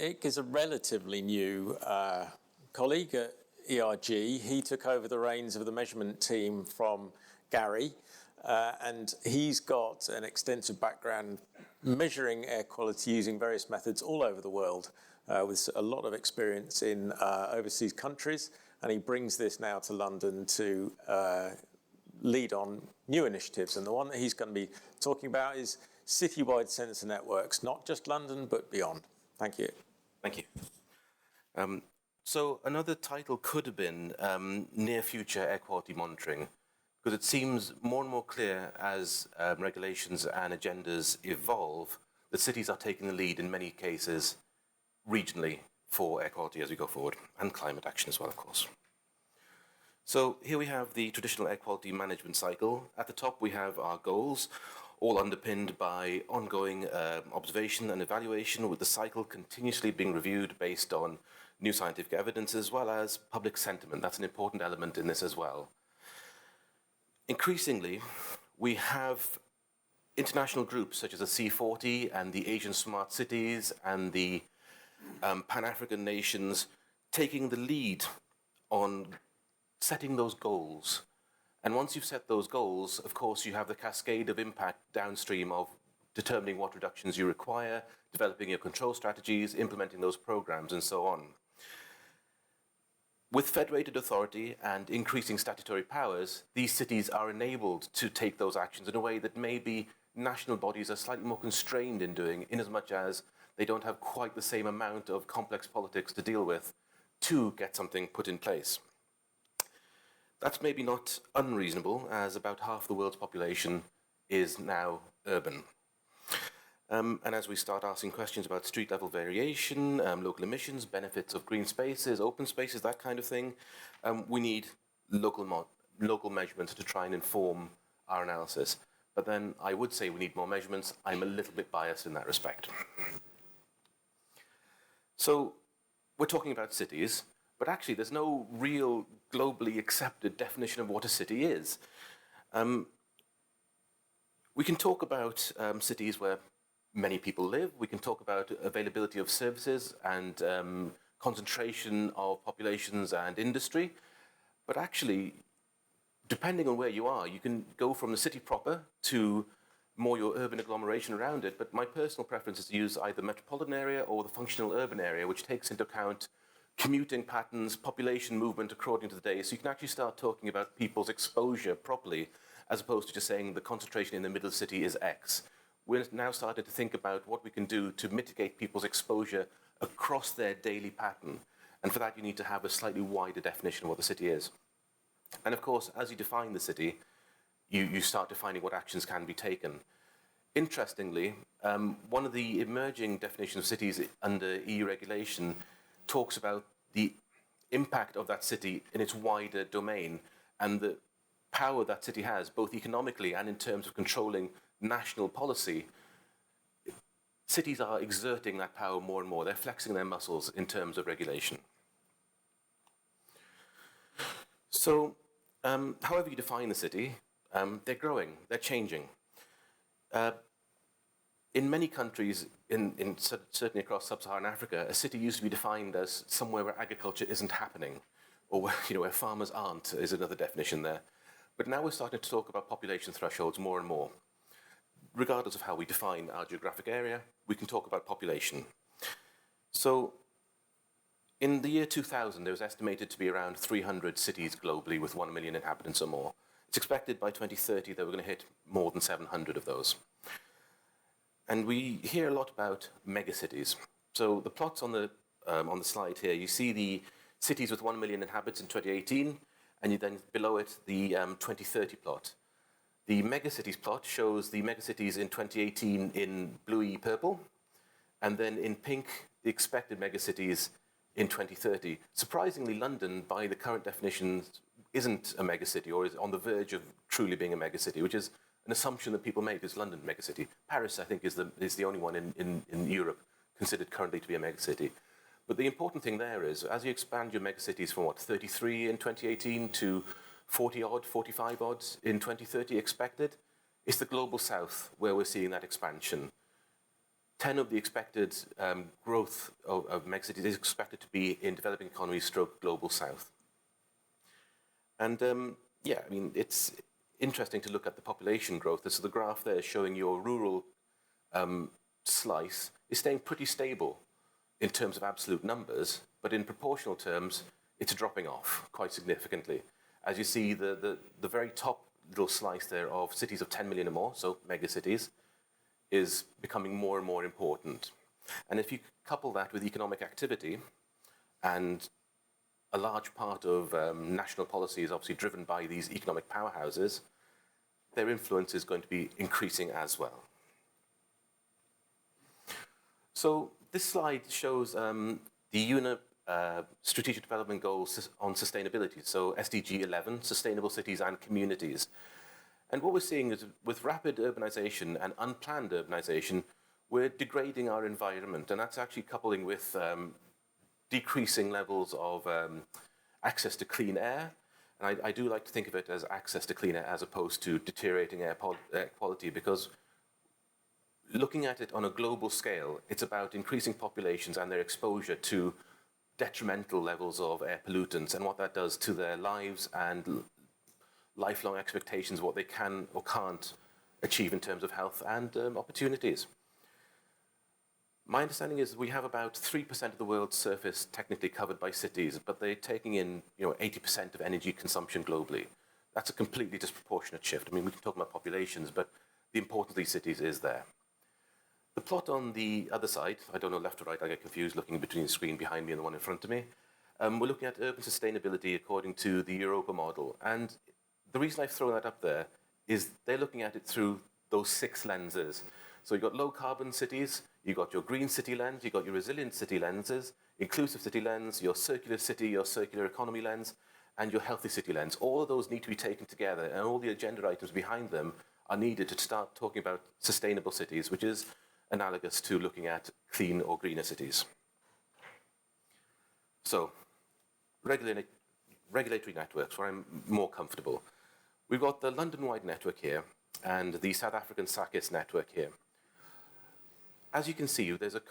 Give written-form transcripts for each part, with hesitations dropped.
Ick is a relatively new colleague at ERG. He took over the reins of the measurement team from Gary, and he's got an extensive background measuring air quality using various methods all over the world, with a lot of experience in overseas countries, and he brings this now to London to lead on new initiatives. And the one that he's going to be talking about is citywide sensor networks, not just London, but beyond. Thank you. Thank you. So another title could have been near future air quality monitoring, because it seems more and more clear as regulations and agendas evolve that cities are taking the lead in many cases regionally for air quality as we go forward, and climate action as well, of course. So here we have the traditional air quality management cycle. At the top we have our goals, all underpinned by ongoing observation and evaluation, with the cycle continuously being reviewed based on new scientific evidence as well as public sentiment. That's an important element in this as well. Increasingly, we have international groups such as the C40 and the Asian Smart Cities and the Pan-African nations taking the lead on setting those goals. And once you've set those goals, of course, you have the cascade of impact downstream of determining what reductions you require, developing your control strategies, implementing those programs, and so on. With federated authority and increasing statutory powers, these cities are enabled to take those actions in a way that maybe national bodies are slightly more constrained in doing, in as much as they don't have quite the same amount of complex politics to deal with to get something put in place. That's maybe not unreasonable, as about half the world's population is now urban. And as we start asking questions about street level variation, local emissions, benefits of green spaces, open spaces, that kind of thing, we need local measurements to try and inform our analysis. But then I would say we need more measurements. I'm a little bit biased in that respect. So we're talking about cities, but actually there's no real globally accepted definition of what a city is. We can talk about cities where many people live. We can talk about availability of services and concentration of populations and industry. But actually, depending on where you are, you can go from the city proper to more your urban agglomeration around it. But my personal preference is to use either metropolitan area or the functional urban area, which takes into account commuting patterns, population movement according to the day. So you can actually start talking about people's exposure properly, as opposed to just saying the concentration in the middle city is X. We're now starting to think about what we can do to mitigate people's exposure across their daily pattern. And for that, you need to have a slightly wider definition of what the city is. And of course, as you define the city, you start defining what actions can be taken. Interestingly, one of the emerging definitions of cities under EU regulation talks about the impact of that city in its wider domain and the power that city has, both economically and in terms of controlling national policy. Cities are exerting that power more and more. They're flexing their muscles in terms of regulation. So, however you define the city, they're growing, they're changing. In many countries, certainly across sub-Saharan Africa, a city used to be defined as somewhere where agriculture isn't happening, or where farmers aren't, is another definition there. But now we're starting to talk about population thresholds more and more. Regardless of how we define our geographic area, we can talk about population. So, in the year 2000, there was estimated to be around 300 cities globally with 1 million inhabitants or more. It's expected by 2030 that we're going to hit more than 700 of those. And we hear a lot about megacities. So the plots on the slide here, you see the cities with 1 million inhabitants in 2018, and you then below it the 2030 plot. The megacities plot shows the megacities in 2018 in bluey purple, and then in pink, the expected megacities in 2030. Surprisingly, London, by the current definitions, isn't a megacity or is on the verge of truly being a megacity, which is an assumption that people make is London megacity. Paris, I think, is the only one in Europe considered currently to be a megacity. But the important thing there is, as you expand your megacities from 33 in 2018 to 40-odd, 45-odd in 2030 expected, it's the global south where we're seeing that expansion. 10 of the expected growth of megacities is expected to be in developing economies stroke global south. And yeah, I mean, it's interesting to look at the population growth. So the graph there showing your rural slice is staying pretty stable in terms of absolute numbers, but in proportional terms, it's dropping off quite significantly. As you see, the very top little slice there of cities of 10 million or more, so megacities, is becoming more and more important. And if you couple that with economic activity, and a large part of national policy is obviously driven by these economic powerhouses, their influence is going to be increasing as well. So this slide shows the UNEP Strategic Development Goals on sustainability, so SDG 11, Sustainable Cities and Communities. And what we're seeing is with rapid urbanization and unplanned urbanization, we're degrading our environment, and that's actually coupling with decreasing levels of access to clean air. And I do like to think of it as access to clean air as opposed to deteriorating air quality, because looking at it on a global scale, it's about increasing populations and their exposure to detrimental levels of air pollutants and what that does to their lives and lifelong expectations, what they can or can't achieve in terms of health and opportunities. My understanding is we have about 3% of the world's surface technically covered by cities, but they're taking in 80% of energy consumption globally. That's a completely disproportionate shift. I mean, we can talk about populations, but the importance of these cities is there. The plot on the other side, I don't know left or right, I get confused looking between the screen behind me and the one in front of me. We're looking at urban sustainability according to the Europa model. And the reason I've thrown that up there is they're looking at it through those 6 lenses. So you've got low carbon cities, you've got your green city lens, you've got your resilient city lenses, inclusive city lens, your circular city, your circular economy lens, and your healthy city lens. All of those need to be taken together, and all the agenda items behind them are needed to start talking about sustainable cities, which is analogous to looking at clean or greener cities. So, regulatory networks, where I'm more comfortable. We've got the London-wide network here, and the South African SACIS network here. As you can see, there's a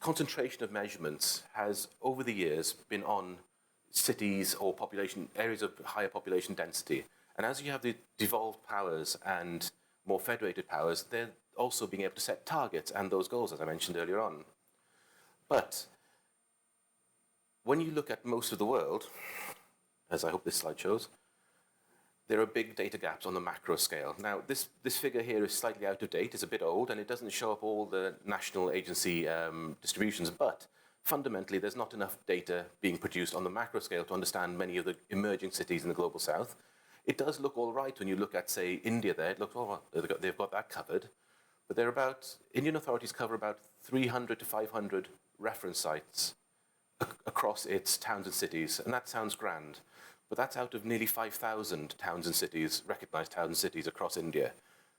concentration of measurements has, over the years, been on cities or population areas of higher population density. And as you have the devolved powers and more federated powers, they're also being able to set targets and those goals, as I mentioned earlier on. But when you look at most of the world, as I hope this slide shows, there are big data gaps on the macro scale. Now, this figure here is slightly out of date, it's a bit old, and it doesn't show up all the national agency distributions, but fundamentally, there's not enough data being produced on the macro scale to understand many of the emerging cities in the global south. It does look all right when you look at, say, India there. It looks, oh, well, they've got that covered. But Indian authorities cover about 300 to 500 reference sites across its towns and cities, and that sounds grand. But that's out of nearly 5,000 towns and cities, recognized towns and cities across India.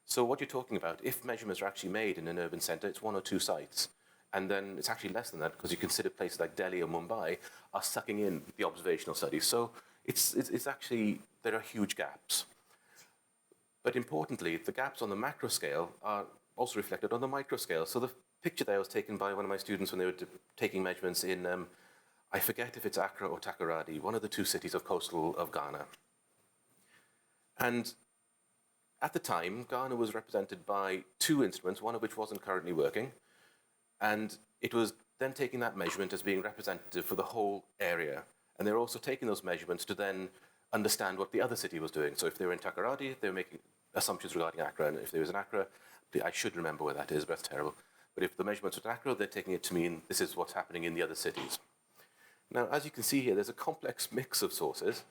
So what you're talking about, if measurements are actually made in an urban center, it's 1 or 2 sites. And then it's actually less than that, because you consider places like Delhi or Mumbai are sucking in the observational studies. So it's actually, there are huge gaps. But importantly, the gaps on the macro scale are also reflected on the micro scale. So the picture there was taken by one of my students when they were taking measurements in, I forget if it's Accra or Takoradi, one of the 2 cities of coastal of Ghana. And at the time, Ghana was represented by 2 instruments, one of which wasn't currently working. And it was then taking that measurement as being representative for the whole area. And they're also taking those measurements to then understand what the other city was doing. So if they were in Takoradi, they were making assumptions regarding Accra. And if there was an Accra, I should remember where that is, but that's terrible. But if the measurements were in Accra, they're taking it to mean this is what's happening in the other cities. Now, as you can see here, there's a complex mix of sources.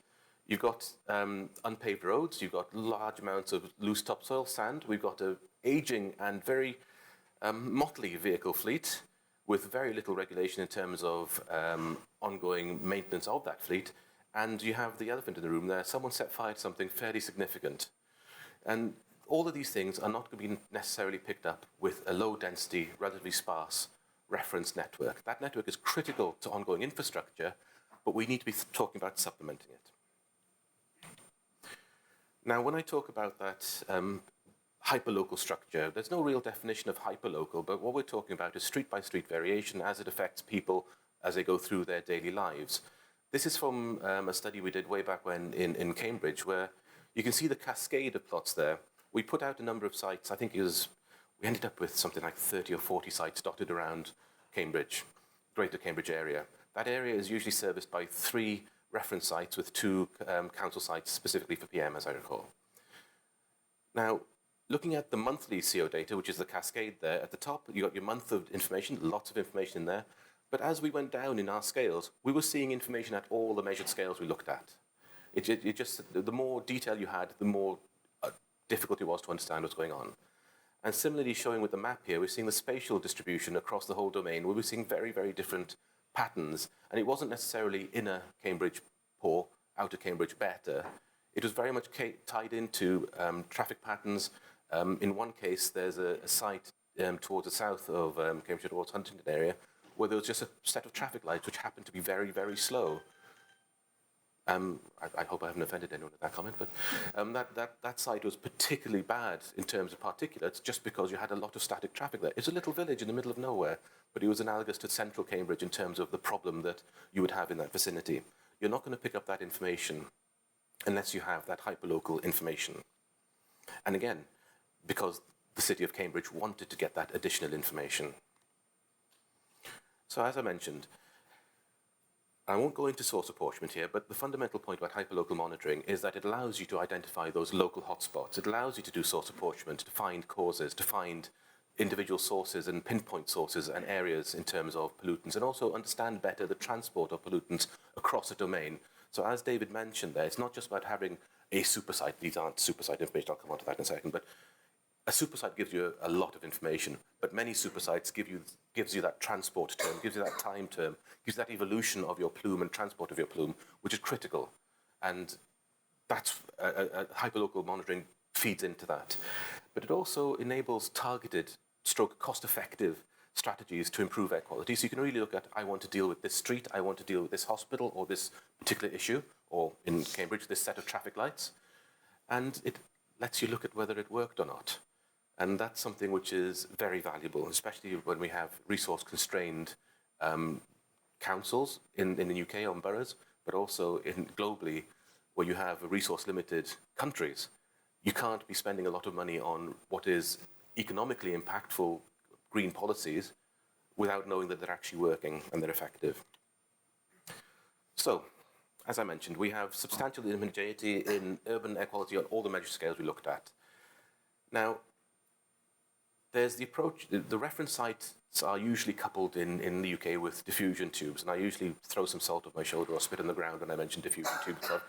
You've got unpaved roads, you've got large amounts of loose topsoil, sand, we've got an aging and very motley vehicle fleet with very little regulation in terms of ongoing maintenance of that fleet, and you have the elephant in the room there. Someone set fire to something fairly significant. And all of these things are not going to be necessarily picked up with a low density, relatively sparse reference network. That network is critical to ongoing infrastructure, but we need to be talking about supplementing it. Now, when I talk about that hyperlocal structure. There's no real definition of hyperlocal, but what we're talking about is street-by-street variation as it affects people as they go through their daily lives. This is from a study we did way back when in Cambridge, where you can see the cascade of plots there. We put out a number of sites. I think we ended up with something like 30 or 40 sites dotted around Cambridge, Greater Cambridge area. That area is usually serviced by 3 reference sites with 2 council sites specifically for PM, as I recall. Now, looking at the monthly CO data, which is the cascade there, at the top, you got your month of information, lots of information in there. But as we went down in our scales, we were seeing information at all the measured scales we looked at. The more detail you had, the more difficult it was to understand what's going on. And similarly, showing with the map here, we're seeing the spatial distribution across the whole domain, where we're seeing very, very different patterns. And it wasn't necessarily inner Cambridge poor, outer Cambridge better. It was very much tied into traffic patterns. In one case, there's a site towards the south of Cambridge towards Huntingdon area, where there was just a set of traffic lights which happened to be very, very slow. I hope I haven't offended anyone with that comment, but that site was particularly bad in terms of particulates just because you had a lot of static traffic there. It's a little village in the middle of nowhere, but it was analogous to central Cambridge in terms of the problem that you would have in that vicinity. You're not going to pick up that information unless you have that hyperlocal information. And again, because the city of Cambridge wanted to get that additional information. So as I mentioned, I won't go into source apportionment here, but the fundamental point about hyperlocal monitoring is that it allows you to identify those local hotspots. It allows you to do source apportionment, to find causes, to find individual sources and pinpoint sources and areas in terms of pollutants, and also understand better the transport of pollutants across a domain. So as David mentioned there, it's not just about having a supersite. These aren't supersite information, I'll come on to that in a second, but a supersite gives you a lot of information, but many supersites gives you that transport term, gives you that time term, gives you that evolution of your plume and transport of your plume, which is critical. And that's hyperlocal monitoring feeds into that. But it also enables targeted, cost-effective strategies to improve air quality. So you can really look at, I want to deal with this street, I want to deal with this hospital or this particular issue, or in Cambridge, this set of traffic lights. And it lets you look at whether it worked or not. And that's something which is very valuable, especially when we have resource-constrained councils in the UK on boroughs, but also globally where you have resource-limited countries. You can't be spending a lot of money on what is economically impactful green policies without knowing that they're actually working and they're effective. So, as I mentioned, we have substantial homogeneity in urban air quality on all the measured scales we looked at. Now, there's the approach, the reference sites are usually coupled in the UK with diffusion tubes, and I usually throw some salt on my shoulder or spit on the ground when I mention diffusion tubes. So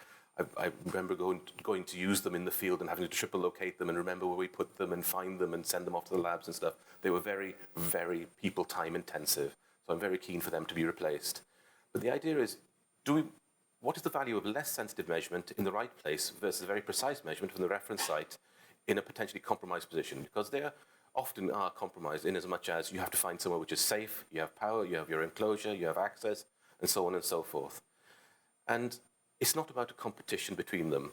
I remember going to use them in the field and having to triple locate them and remember where we put them and find them and send them off to the labs and stuff. They were very, very people time intensive, so I'm very keen for them to be replaced. But the idea is, what is the value of less sensitive measurement in the right place versus very precise measurement from the reference site in a potentially compromised position? Because they often are compromised in as much as you have to find somewhere which is safe, you have power, you have your enclosure, you have access, and so on and so forth. And it's not about a competition between them.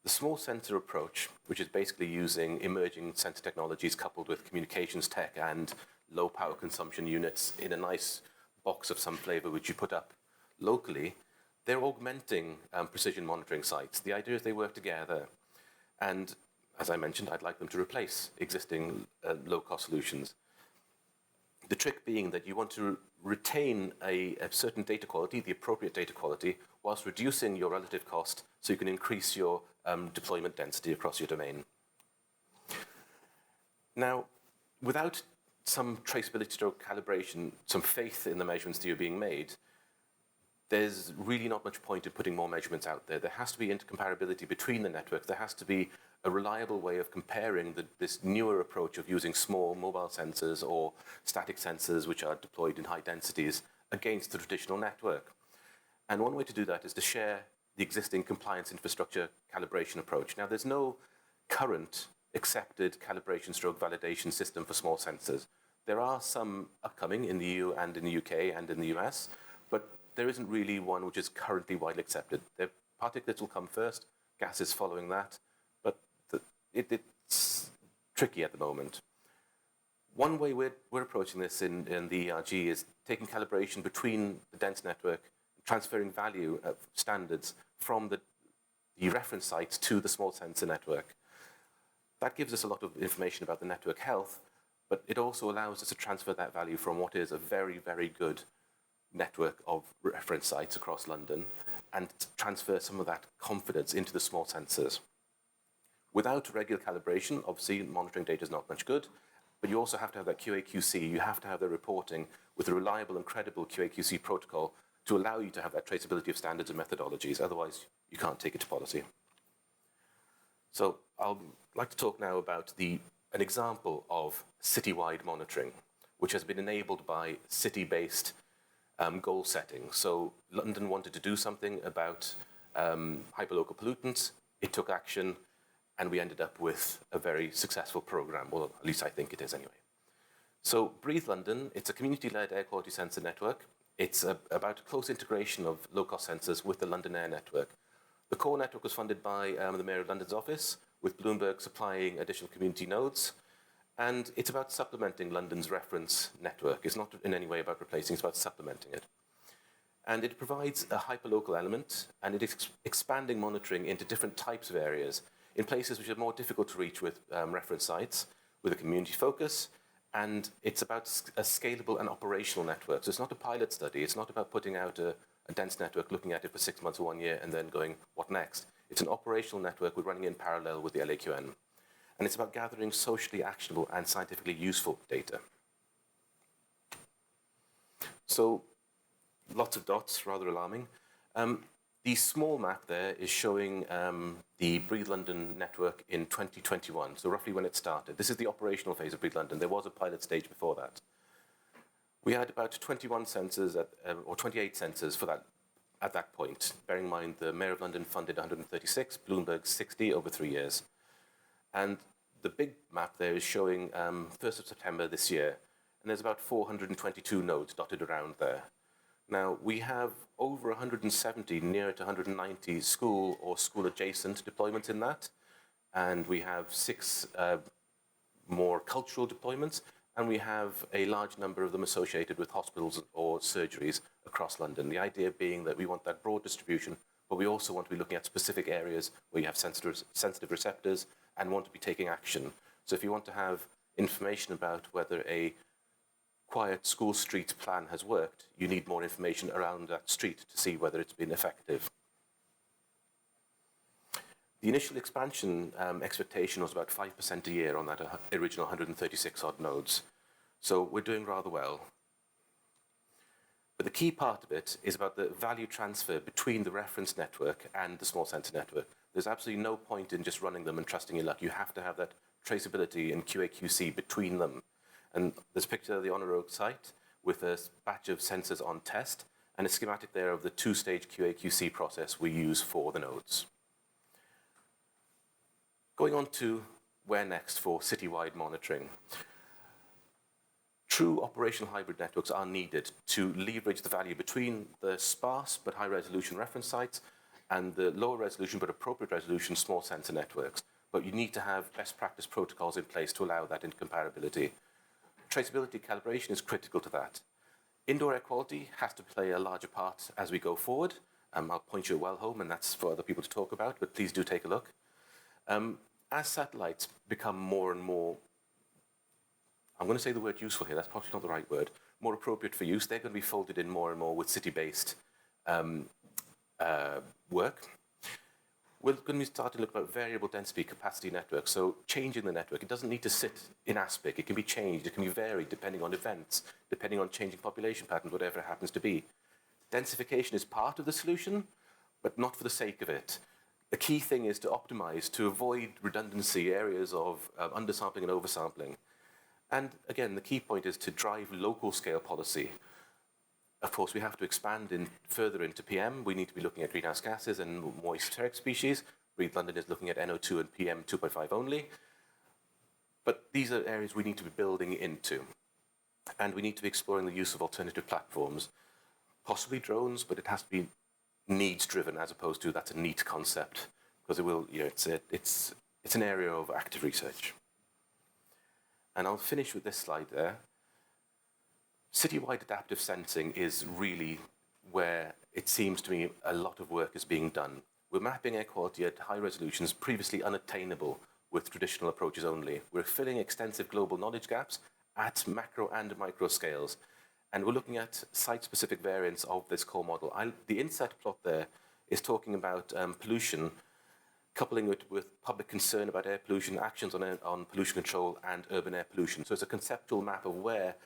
The small sensor approach, which is basically using emerging sensor technologies coupled with communications tech and low power consumption units in a nice box of some flavor which you put up locally, they're augmenting precision monitoring sites. The idea is they work together. And as I mentioned, I'd like them to replace existing low-cost solutions. The trick being that you want to retain a certain data quality, the appropriate data quality, whilst reducing your relative cost so you can increase your deployment density across your domain. Now, without some traceability or calibration, some faith in the measurements that are being made, there's really not much point in putting more measurements out there. There has to be intercomparability between the networks. There has to be a reliable way of comparing this newer approach of using small mobile sensors or static sensors which are deployed in high densities against the traditional network. And one way to do that is to share the existing compliance infrastructure calibration approach. Now, there's no current accepted calibration stroke validation system for small sensors. There are some upcoming in the EU and in the UK and in the US, but there isn't really one which is currently widely accepted. The particulates will come first, gases following that, but it's tricky at the moment. One way we're approaching this in the ERG is taking calibration between the dense network, transferring value of standards from the reference sites to the small sensor network. That gives us a lot of information about the network health, but it also allows us to transfer that value from what is a very, very good network of reference sites across London and transfer some of that confidence into the small sensors. Without regular calibration, obviously monitoring data is not much good, but you also have to have that QA/QC. You have to have the reporting with a reliable and credible QA/QC protocol to allow you to have that traceability of standards and methodologies. Otherwise, you can't take it to policy. So I'd like to talk now about an example of citywide monitoring, which has been enabled by city-based goal setting. So London wanted to do something about hyperlocal pollutants. It took action, and we ended up with a very successful program. Well, at least I think it is anyway. So Breathe London, it's a community-led air quality sensor network. It's about close integration of low-cost sensors with the London Air network. The core network was funded by the Mayor of London's office, with Bloomberg supplying additional community nodes. And it's about supplementing London's reference network. It's not in any way about replacing, it's about supplementing it. And it provides a hyperlocal element, and it is expanding monitoring into different types of areas in places which are more difficult to reach with reference sites, with a community focus, and it's about a scalable and operational network. So it's not a pilot study, it's not about putting out a dense network, looking at it for 6 months or 1 year, and then going, what next? It's an operational network we're running in parallel with the LAQN. And it's about gathering socially actionable and scientifically useful data. So, lots of dots, rather alarming. The small map there is showing the Breathe London network in 2021, so roughly when it started. This is the operational phase of Breathe London. There was a pilot stage before that. We had about 21 sensors, or 28 sensors at that point. Bearing in mind the Mayor of London funded 136, Bloomberg 60 over 3 years. And the big map there is showing 1st of September this year, and there's about 422 nodes dotted around there. Now, we have over 170, near to 190 school or school-adjacent deployments in that, and we have 6 more cultural deployments, and we have a large number of them associated with hospitals or surgeries across London. The idea being that we want that broad distribution, but we also want to be looking at specific areas where you have sensitive receptors and want to be taking action. So if you want to have information about whether a quiet school street plan has worked, you need more information around that street to see whether it's been effective. The initial expansion expectation was about 5% a year on that original 136 odd nodes. So we're doing rather well. But the key part of it is about the value transfer between the reference network and the small sensor network. There's absolutely no point in just running them and trusting your luck. You have to have that traceability and QA/QC between them. And there's a picture of the Honor Oak site with a batch of sensors on test and a schematic there of the 2-stage QA/QC process we use for the nodes. Going on to where next for citywide monitoring. True operational hybrid networks are needed to leverage the value between the sparse but high-resolution reference sites and the lower resolution but appropriate resolution small sensor networks. But you need to have best practice protocols in place to allow that intercomparability. Traceability calibration is critical to that. Indoor air quality has to play a larger part as we go forward. I'll point you well home, and that's for other people to talk about, but please do take a look. As satellites become more and more, I'm going to say the word useful here, that's probably not the right word, more appropriate for use, they're going to be folded in more and more with city-based work. We're going to be starting to look about variable density capacity networks, so changing the network. It doesn't need to sit in aspic. It can be changed. It can be varied depending on events, depending on changing population patterns, whatever it happens to be. Densification is part of the solution, but not for the sake of it. The key thing is to optimize, to avoid redundancy areas of undersampling and oversampling. And again, the key point is to drive local scale policy. Of course, we have to expand further into PM. We need to be looking at greenhouse gases and more esoteric species. Breathe London is looking at NO2 and PM 2.5 only. But these are areas we need to be building into. And we need to be exploring the use of alternative platforms. Possibly drones, but it has to be needs driven as opposed to that's a neat concept. Because it will, it's an area of active research. And I'll finish with this slide there. Citywide adaptive sensing is really where it seems to me a lot of work is being done. We're mapping air quality at high resolutions previously unattainable with traditional approaches only. We're filling extensive global knowledge gaps at macro and micro scales. And we're looking at site-specific variants of this core model. The inset plot there is talking about pollution, coupling it with public concern about air pollution, actions on pollution control, and urban air pollution. So it's a conceptual map of where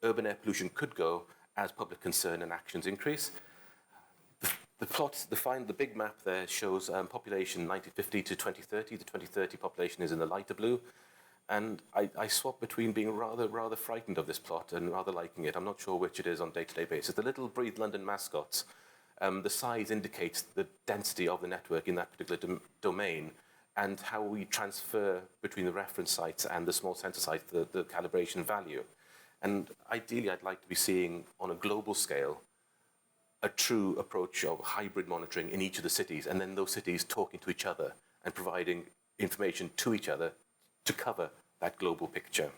urban air pollution could go as public concern and actions increase. The plot, the big map there shows population 1950 to 2030. The 2030 population is in the lighter blue. And I swap between being rather frightened of this plot and rather liking it. I'm not sure which it is on a day-to-day basis. The little Breathe London mascots, the size indicates the density of the network in that particular domain, and how we transfer between the reference sites and the small sensor sites the calibration value. And ideally, I'd like to be seeing, on a global scale, a true approach of hybrid monitoring in each of the cities, and then those cities talking to each other and providing information to each other to cover that global picture.